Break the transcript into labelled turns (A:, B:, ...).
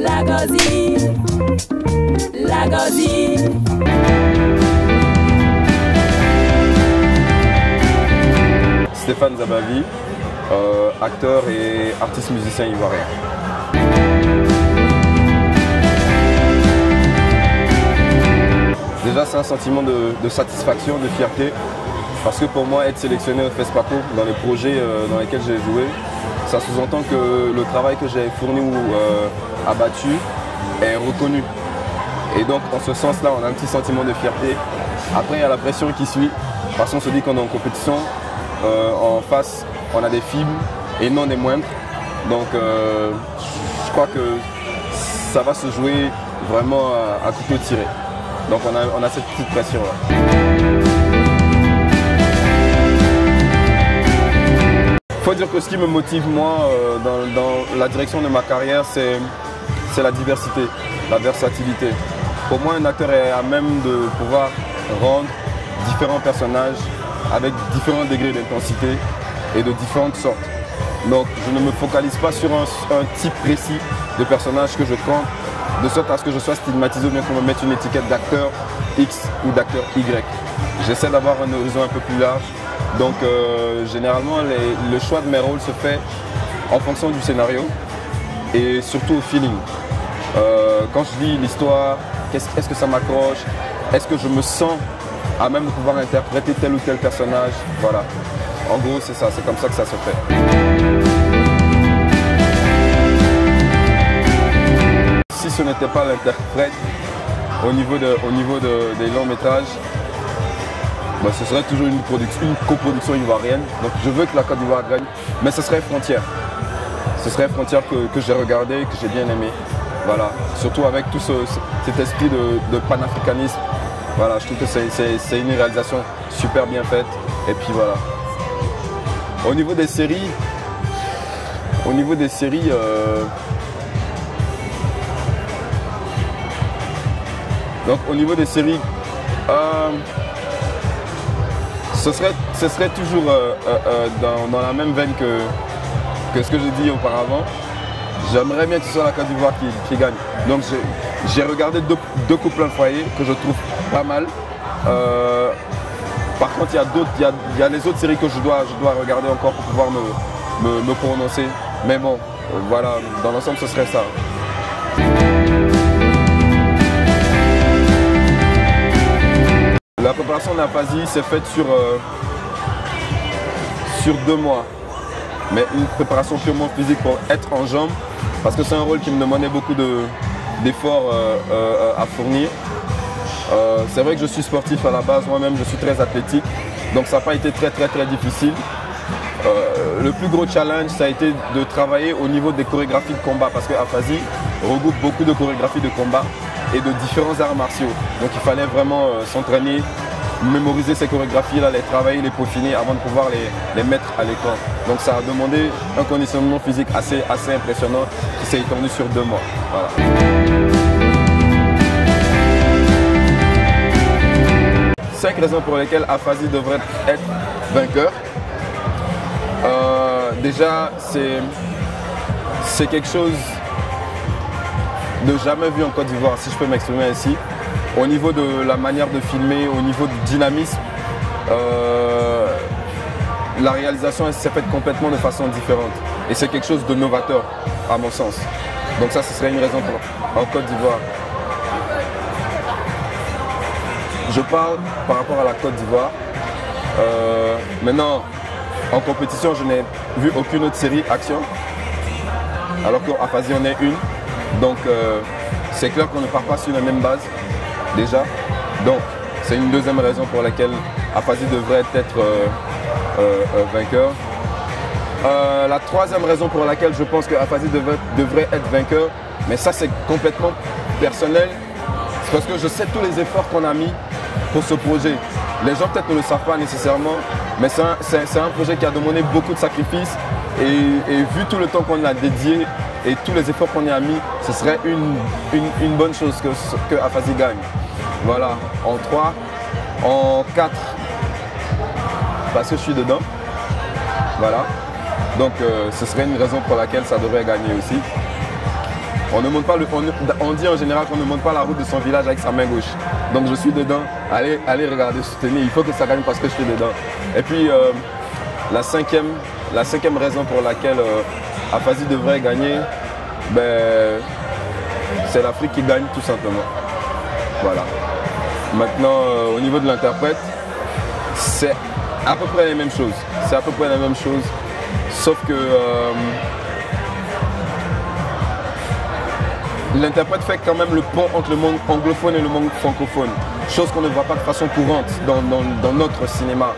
A: Lagozi, Lagozi.
B: Stéphane Zabavi, acteur et artiste musicien ivoirien. Déjà, c'est un sentiment de satisfaction, de fierté, parce que pour moi, être sélectionné au FESPACO dans les projets dans lesquels j'ai joué, ça sous-entend que le travail que j'ai fourni ou abattu est reconnu. Et donc, en ce sens-là, on a un petit sentiment de fierté. Après, il y a la pression qui suit, parce qu'on se dit qu'on est en compétition. En face, on a des films et non des moindres. Donc, je crois que ça va se jouer vraiment à couteau tiré. Donc, on a cette petite pression-là. Il faut dire que ce qui me motive, moi, dans la direction de ma carrière, c'est la diversité, la versatilité. Pour moi, un acteur est à même de pouvoir rendre différents personnages avec différents degrés d'intensité et de différentes sortes. Donc je ne me focalise pas sur un type précis de personnage que je prends, de sorte à ce que je sois stigmatisé ou bien qu'on me mette une étiquette d'acteur X ou d'acteur Y. J'essaie d'avoir un horizon un peu plus large. Donc généralement le choix de mes rôles se fait en fonction du scénario et surtout au feeling. Quand je lis l'histoire, est-ce que ça m'accroche? Est-ce que je me sens à même de pouvoir interpréter tel ou tel personnage? Voilà. En gros, c'est ça, c'est comme ça que ça se fait. Si ce n'était pas l'interprète au niveau des longs métrages, bah, ce serait toujours une coproduction ivoirienne. Donc je veux que la Côte d'Ivoire gagne, mais ce serait Frontières. Ce serait Frontières que j'ai regardé, que j'ai bien aimé. Voilà. Surtout avec tout cet esprit de panafricanisme. Voilà, je trouve que c'est une réalisation super bien faite. Et puis voilà. Au niveau des séries, ce serait toujours dans la même veine que ce que j'ai dit auparavant. J'aimerais bien que ce soit la Côte d'Ivoire qui gagne. Donc j'ai regardé deux couples plein foyer que je trouve pas mal. Par contre, il y a les autres séries que je dois regarder encore pour pouvoir me prononcer. Mais bon, voilà, dans l'ensemble, ce serait ça. La préparation d'Afazi s'est faite sur 2 mois. Mais une préparation purement physique pour être en jambes, parce que c'est un rôle qui me demandait beaucoup d'efforts à fournir. C'est vrai que je suis sportif à la base, moi-même je suis très athlétique, donc ça n'a pas été très difficile. Le plus gros challenge, ça a été de travailler au niveau des chorégraphies de combat, parce que Afazi regroupe beaucoup de chorégraphies de combat et de différents arts martiaux. Donc il fallait vraiment s'entraîner, mémoriser ces chorégraphies-là, les travailler, les peaufiner avant de pouvoir les mettre à l'écran. Donc ça a demandé un conditionnement physique assez impressionnant qui s'est étendu sur 2 mois. Voilà. 5 raisons pour lesquelles Afazi devrait être vainqueur. Déjà, c'est quelque chose de jamais vu en Côte d'Ivoire, si je peux m'exprimer ainsi. Au niveau de la manière de filmer, au niveau du dynamisme, la réalisation s'est faite complètement de façon différente. Et c'est quelque chose de novateur, à mon sens. Donc ça, ce serait une raison en Côte d'Ivoire. Je parle par rapport à la Côte d'Ivoire. Maintenant, en compétition, je n'ai vu aucune autre série action, alors qu'Afazi en est une. Donc, c'est clair qu'on ne part pas sur la même base, déjà. Donc, c'est une deuxième raison pour laquelle Afazi devrait être vainqueur. La troisième raison pour laquelle je pense que Afazi devrait être vainqueur, mais ça c'est complètement personnel, c'est parce que je sais tous les efforts qu'on a mis pour ce projet. Les gens peut-être ne le savent pas nécessairement, mais c'est un projet qui a demandé beaucoup de sacrifices et vu tout le temps qu'on a dédié et tous les efforts qu'on y a mis, ce serait une bonne chose que Afazi gagne. Voilà, en 3, en 4, parce que je suis dedans. Voilà, donc ce serait une raison pour laquelle ça devrait gagner aussi. On ne monte pas on dit en général qu'on ne monte pas la route de son village avec sa main gauche. Donc je suis dedans, allez regarder, soutenir, il faut que ça gagne parce que je suis dedans. Et puis la cinquième raison pour laquelle Aphasie devrait gagner, ben, c'est l'Afrique qui gagne tout simplement. Voilà. Maintenant, au niveau de l'interprète, c'est à peu près les mêmes choses. C'est à peu près la même chose, sauf que l'interprète fait quand même le pont entre le monde anglophone et le monde francophone, chose qu'on ne voit pas de façon courante dans notre cinéma.